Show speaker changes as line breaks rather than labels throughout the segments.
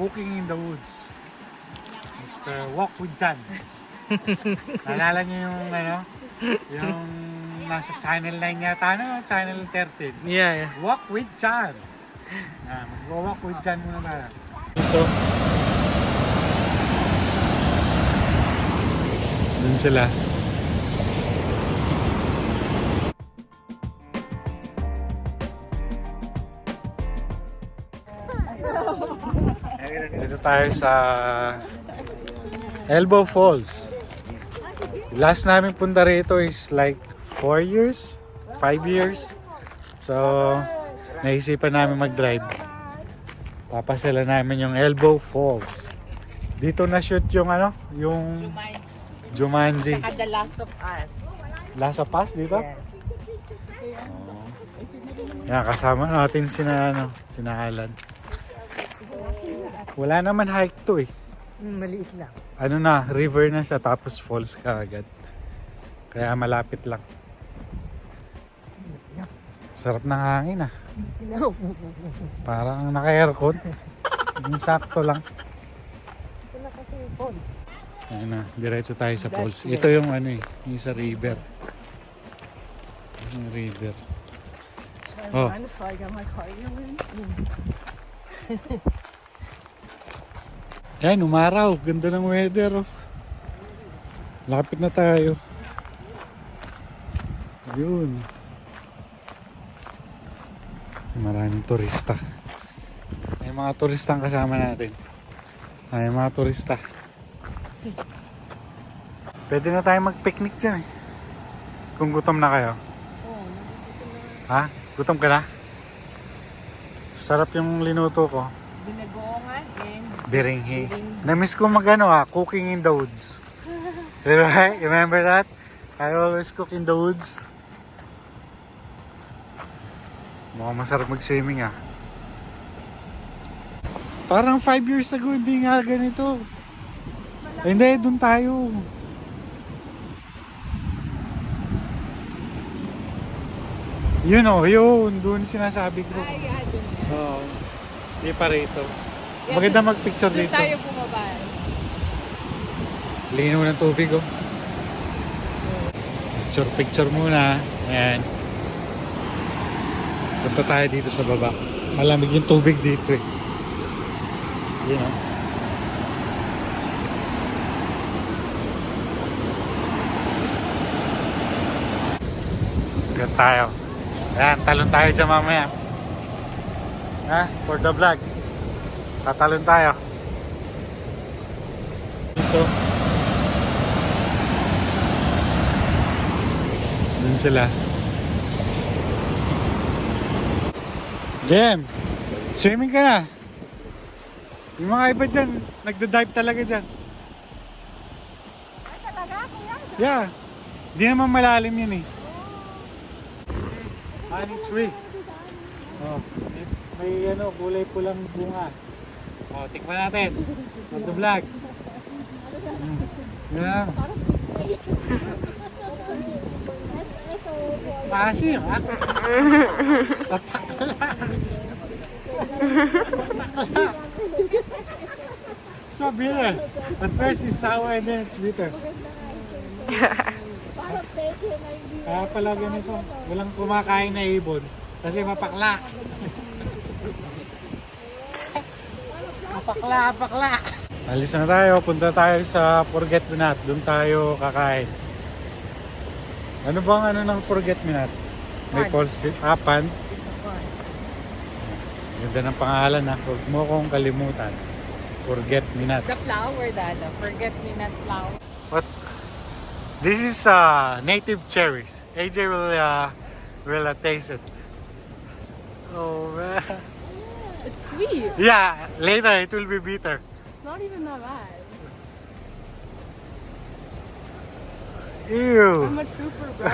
Cooking in the Woods. Mr. Walk with John. Naalala niyo yung yung nasa Channel 9 yata, Channel 13.
Yeah.
Walk with John. Mag-walk with John muna tayo. So, dun sila. Dito tayo sa Elbow Falls. Last namin punta rito is like 4 years, 5 years. So, naisipan namin mag-drive. Papasala namin yung Elbow Falls. Dito na shoot yung yung Jumanji.
Saka The Last of Us.
Last of Us dito?
Yeah.
Yan, kasama natin sina Alan. Wala naman hike to eh.
Maliit lang.
River na siya tapos falls ka agad. Kaya malapit lang. Sarap ng hangin ah. Parang naka-aircon. Yung sakto lang.
Ito na kasi falls.
Ayun na, diretso tayo sa falls. Ito yung yung sa river. Yung river. Oh.
So I got my cardio in.
Yan, umaraw. Ganda ng weather. Oh. Lapit na tayo. Yun. Maraming turista. May mga turista ang kasama natin. May mga turista. Pwede na tayo mag-picnic dyan eh. Kung gutom na kayo. Ha? Gutom ka na? Sarap yung linuto ko.
Binagoongan and
Biringhi. Na-miss ko cooking in the woods. Right? Remember that? I always cook in the woods. Mukhang masarap mag-swimming ah. Parang 5 years ago, hindi nga ganito. Hindi, dun tayo. Yun, dun sinasabi ko.
Ay, dun yan.
Oo. Hindi pa rito. Maganda mag-picture dito.
Doon tayo bumaba.
Linaw ng tubig oh. Picture muna. Ayan. Punta tayo dito sa baba. Malamig yung tubig dito eh. Yun oh. Diyan tayo. Ayan, talon tayo dyan mamaya. For the vlog. Tatalon tayo. So, dun sila. Jem, swimming ka na. Yung mga iba dyan, nagda-dive talaga dyan.
Ay, talaga? Kuya?
Yeah. Di naman malalim yun eh. This is honey tree. Oh, may kulay pulang bunga. Oh, tikman natin. On the vlog. Yan. Maasim, ha? Patakla. So bitter. At first it's sour and then it's bitter. Kaya pala ganito. Walang kumakain na ibon. Kasi mapakla. Mapakla. Alis na tayo. Punta tayo sa Forget Me Not. Doon tayo kakain. Ano bang ng Forget Me Not? May falls Pan. Ganda ng pangalan ha. Huwag mo kong kalimutan. Forget Me Not.
It's the flower, Dada. Forget Me Not flower.
What? This is native cherries. AJ will taste it. Oh man.
It's sweet.
Yeah, later it will be bitter.
It's not even that bad.
Ew.
I'm a trooper, bro.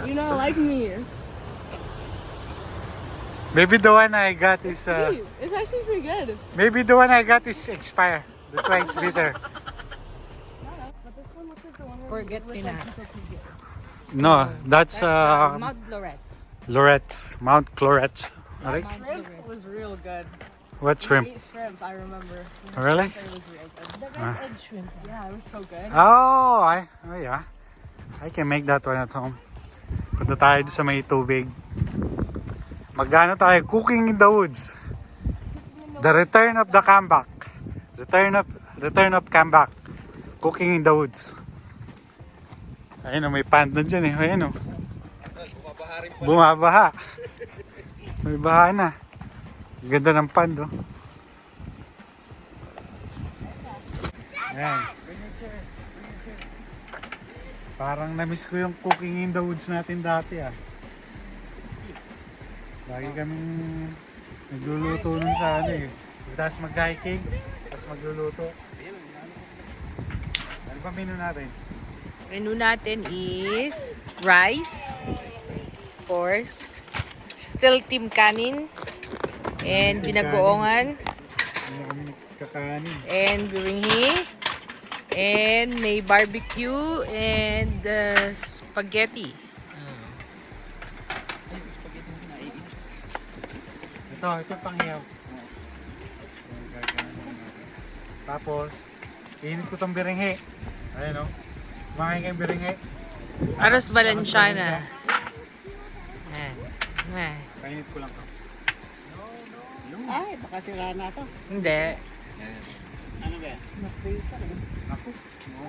You not like me.
Maybe the one I got is
Sweet. It's actually pretty good.
maybe the one I got is expired. That's why it's bitter.
Forget Me Not.
No, that's
Mount Loretz.
Mount Loretz. Alright.
Shrimp was real good.
What shrimp?
Ate shrimp. shrimp, I remember.
Really?
It was real good.
Ah.
Shrimp. Yeah, it was so good.
Oh, yeah. I can make that one at home. Punta tayo doon sa may tubig. Magano tayo? Cooking in the woods. The return of the comeback. Return of comeback. Cooking in the woods. Ayun o, may pond na dyan eh. Ayun o. Bumabaha. May baha na. Ganda ng pond oh. Ayan. Parang na-miss ko yung cooking in the woods natin dati ah. Lagi kaming nagluluto nun sa ano eh. Tapos mag-hiking, tapos magluluto. Ano ba menu natin?
Menu natin is rice, of course, still team kanin, and binagoongan,
Ano kami kakanin?
and biringhi, and may barbecue, and spaghetti.
Ito pangyaw. Tapos, init ko tong birenghe. Ayun o. Kumain kayong birenghe.
Aros Valenciana. Ayan.
Kainit ko lang to.
Ay, baka sira na to.
Hindi.
Ano ba?
Ako,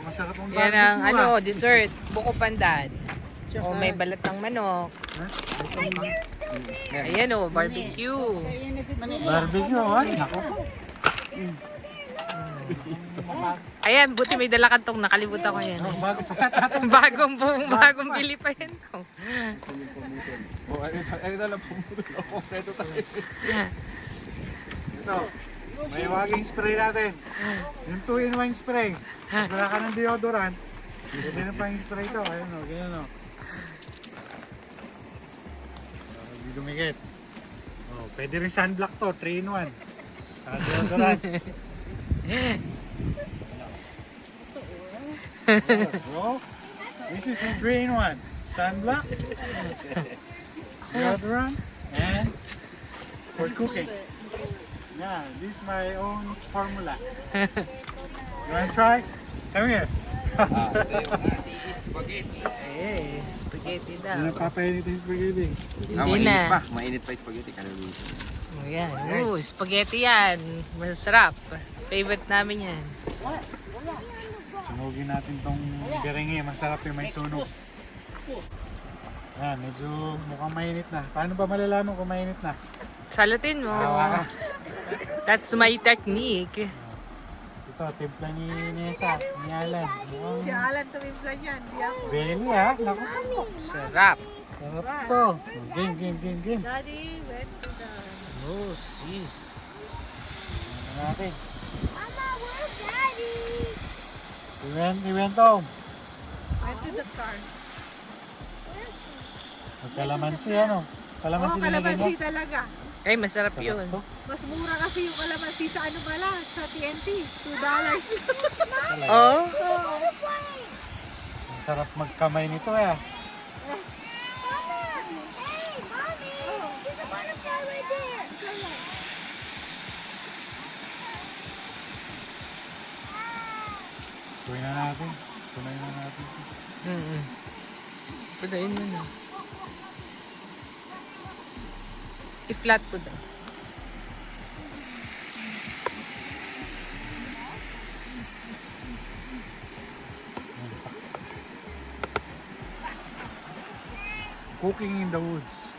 masarap ang
Yan ang dessert. Buko pandan.
Tsaka,
O may balat ng manok. Ayan o, barbecue.
Barbecue, ay. Nako.
Ayan, buti may dala ka tong nakalimutan ko yan.
Bago pa.
bagong bili pa yan to.
Ito. May waging spray natin. Yung 2-in-1 spray. Pag wala ka ng deodorant, pwede na pa yung spray ito. Ayun o, ganyan o. Hindi dumikit. Oh, pwede rin sunblock to, 3-in-1. Sa deodorant. Oh, this is 3-in-1. Sunblock, deodorant, and for cooking. Yeah, this is my own formula. You wanna try? Come here.
Eh, spaghetti
Hindi
daw.
na papainit yung spaghetti.
Hindi na.
Mainit pa yung spaghetti.
Ayan. Spaghetti yan. Masarap. Favorite namin yan.
Sunugin natin tong birenghe. Masarap yung may sunog. Yan, medyo mukhang mainit na. Paano ba malalaman kung mainit na?
Salutin mo.
Hawakan.
That's my technique.
Ito, timpla ni Nessa, ni Alan.
si Alan tumimpla niyan, di ako.
Belly ha? Naku po.
Sarap.
Sarap to. Game.
Daddy went to the...
Oh, sis.
Ano natin?
Mama, where's Daddy?
He went home.
Went to the car.
Magkalamansi ano? Kalamansi nilagay niya?
Kalamansi talaga.
Ay, masarap
Sarap
yun.
to.
Mas mura kasi yung kalamansi sa ano pala, sa TNT. $2.
Oh?
Ang sarap magkamay nito eh. Tuloy na natin.
Padayin mo na. I-flat po daw.
Cooking in the woods.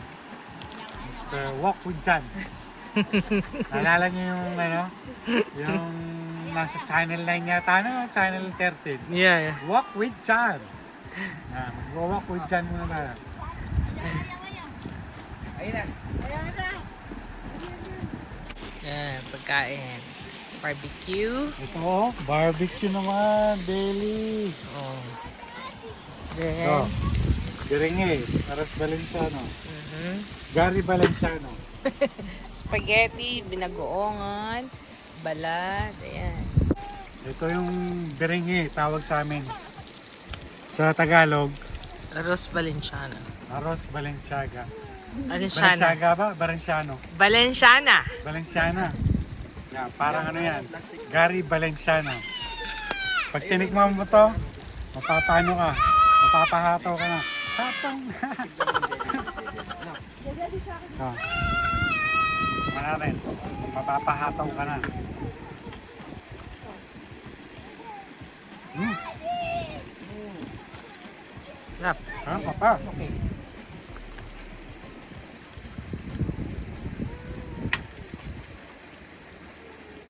Mr. Walk with John. Naalala niyo yung ano? Yung nasa channel 9 yata na, channel 13.
Yeah.
Walk with John. Mag-walk with John muna na.
Yan, pagkain. Barbecue.
Ito, barbecue naman, Belly.
Oh.
Ito,
Then,
birenghe, Aros Valenciano.
mhm.
Gary Valenciano.
Spaghetti, binagoongan, balat, ayan.
Ito yung birenghe, tawag sa amin. Sa Tagalog,
Arroz Valenciana.
Aros Valenciaga.
Valenciana.
Valenciaga ba? Valenciano.
Valenciana.
Valenciana. Yan, parang ano yan, Gary Valenciano. Pag tinikman mo to, mapapano ka, mapapahataw ka na. Hatang! Oh. Mana rin, mapapahataw ka na. Sarap. Sarap pa.